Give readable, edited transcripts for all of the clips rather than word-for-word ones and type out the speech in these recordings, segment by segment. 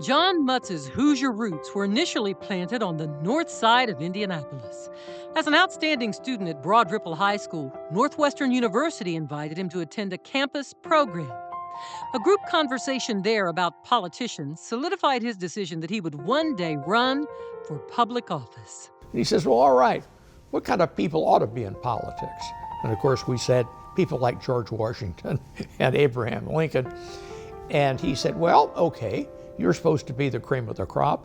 John Mutz's Hoosier roots were initially planted on the north side of Indianapolis. As an outstanding student at Broad Ripple High School, Northwestern University invited him to attend a campus program. A group conversation there about politicians solidified his decision that he would one day run for public office. And he says, well, all right, what kind of people ought to be in politics? And of course, we said people like George Washington and Abraham Lincoln. And he said, well, okay, you're supposed to be the cream of the crop.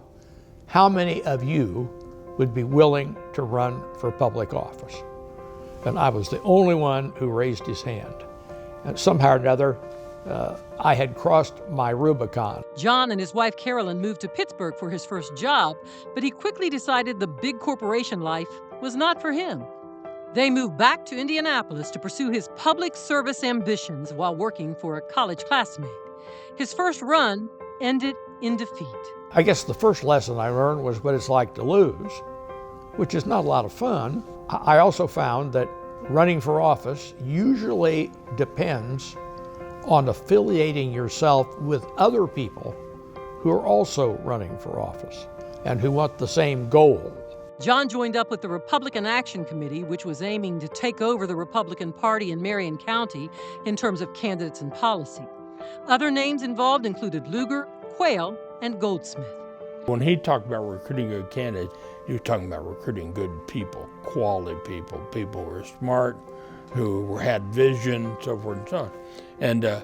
How many of you would be willing to run for public office? And I was the only one who raised his hand. And somehow or another, I had crossed my Rubicon. John and his wife Carolyn moved to Pittsburgh for his first job, but he quickly decided the big corporation life was not for him. They moved back to Indianapolis to pursue his public service ambitions while working for a college classmate. His first run ended in defeat. I guess the first lesson I learned was what it's like to lose, which is not a lot of fun. I also found that running for office usually depends on affiliating yourself with other people who are also running for office and who want the same goal. John joined up with the Republican Action Committee, which was aiming to take over the Republican Party in Marion County in terms of candidates and policy. Other names involved included Lugar, Quayle, and Goldsmith. When he talked about recruiting good candidates, he was talking about recruiting good people, quality people, people who were smart, who had vision, so forth and so on. And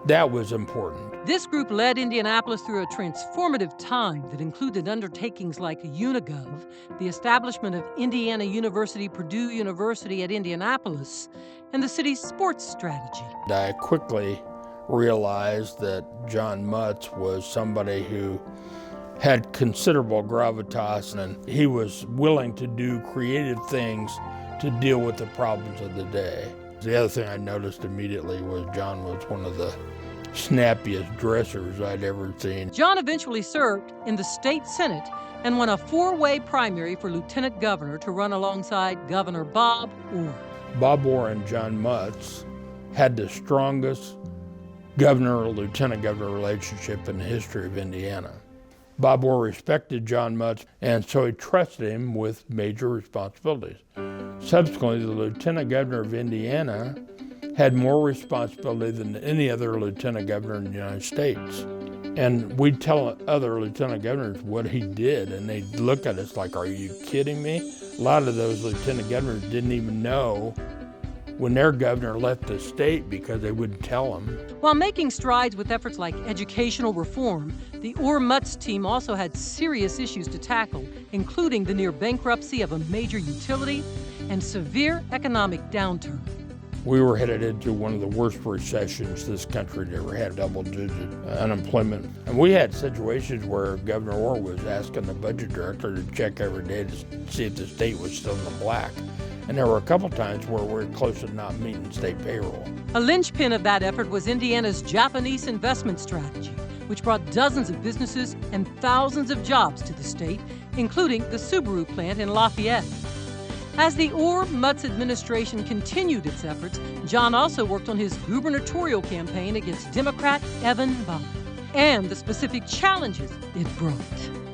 that was important. This group led Indianapolis through a transformative time that included undertakings like Unigov, the establishment of Indiana University, Purdue University at Indianapolis, and the city's sports strategy. I quickly realized that John Mutz was somebody who had considerable gravitas, and he was willing to do creative things to deal with the problems of the day. The other thing I noticed immediately was John was one of the snappiest dressers I'd ever seen. John eventually served in the state senate and won a four-way primary for lieutenant governor to run alongside Governor Bob Orr. Bob Orr and John Mutz had the strongest governor-lieutenant governor relationship in the history of Indiana. Bob Orr respected John Mutz, and so he trusted him with major responsibilities. Subsequently, the lieutenant governor of Indiana had more responsibility than any other lieutenant governor in the United States. And we'd tell other lieutenant governors what he did, and they'd look at us like, are you kidding me? A lot of those lieutenant governors didn't even know when their governor left the state because they wouldn't tell them. While making strides with efforts like educational reform, the Orr-Mutz team also had serious issues to tackle, including the near bankruptcy of a major utility and severe economic downturn. We were headed into one of the worst recessions this country had ever had, double-digit unemployment. And we had situations where Governor Orr was asking the budget director to check every day to see if the state was still in the black. And there were a couple times where we were close to not meeting state payroll. A linchpin of that effort was Indiana's Japanese investment strategy, which brought dozens of businesses and thousands of jobs to the state, including the Subaru plant in Lafayette. As the Orr-Mutz administration continued its efforts, John also worked on his gubernatorial campaign against Democrat Evan Bayh and the specific challenges it brought.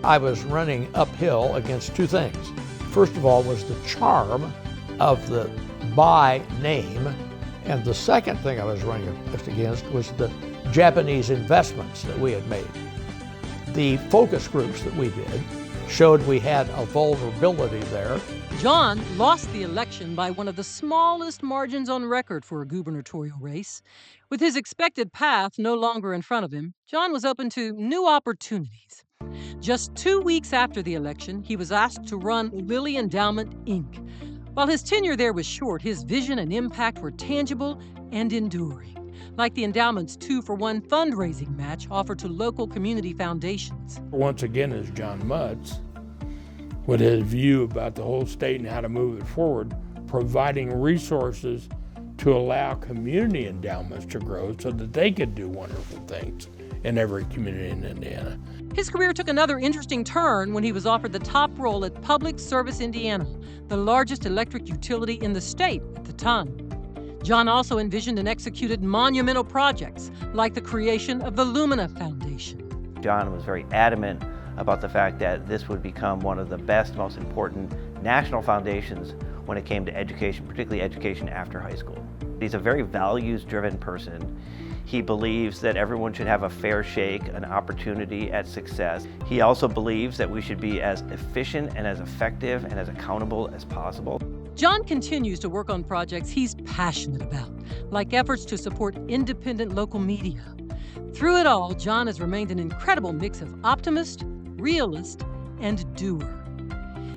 I was running uphill against two things. First of all was the charm of the Bayh name, and the second thing I was running against was the Japanese investments that we had made. The focus groups that we did showed we had a vulnerability there. John lost the election by one of the smallest margins on record for a gubernatorial race. With his expected path no longer in front of him, John was open to new opportunities. Just 2 weeks after the election, he was asked to run Lilly Endowment Inc. While his tenure there was short, his vision and impact were tangible and enduring, like the endowment's 2-for-1 fundraising match offered to local community foundations. Once again, as John Mutz, with his view about the whole state and how to move it forward, providing resources to allow community endowments to grow so that they could do wonderful things in every community in Indiana. His career took another interesting turn when he was offered the top role at Public Service Indiana, the largest electric utility in the state at the time. John also envisioned and executed monumental projects like the creation of the Lumina Foundation. John was very adamant about the fact that this would become one of the best, most important national foundations when it came to education, particularly education after high school. He's a very values-driven person. He believes that everyone should have a fair shake, an opportunity at success. He also believes that we should be as efficient and as effective and as accountable as possible. John continues to work on projects he's passionate about, like efforts to support independent local media. Through it all, John has remained an incredible mix of optimist, realist, and doer.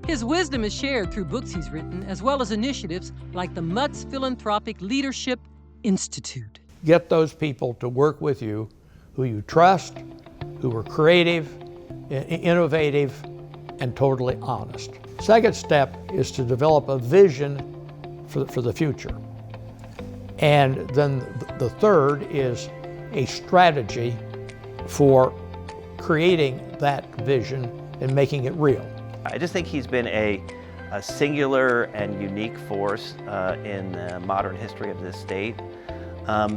His wisdom is shared through books he's written, as well as initiatives like the Mutz Philanthropic Leadership Institute. Get those people to work with you who you trust, who are creative, innovative, and totally honest. Second step is to develop a vision for the future. And then the third is a strategy for creating that vision and making it real. I just think he's been a singular and unique force in the modern history of this state.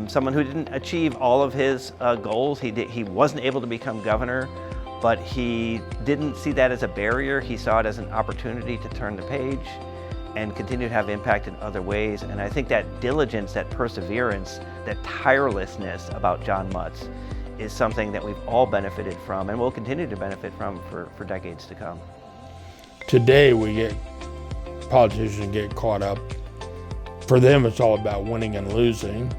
Someone who didn't achieve all of his goals. He wasn't able to become governor, but he didn't see that as a barrier. He saw it as an opportunity to turn the page and continue to have impact in other ways. And I think that diligence, that perseverance, that tirelessness about John Mutz is something that we've all benefited from and will continue to benefit from for decades to come. Today politicians get caught up. For them, it's all about winning and losing.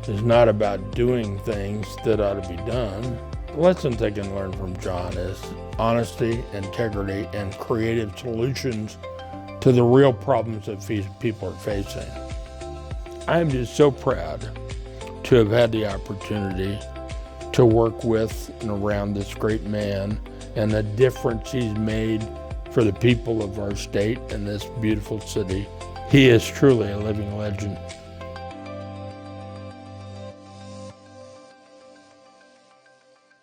It's not about doing things that ought to be done. The lessons they can learn from John is honesty, integrity, and creative solutions to the real problems that people are facing. I'm just so proud to have had the opportunity to work with and around this great man and the difference he's made for the people of our state and this beautiful city. He is truly a living legend.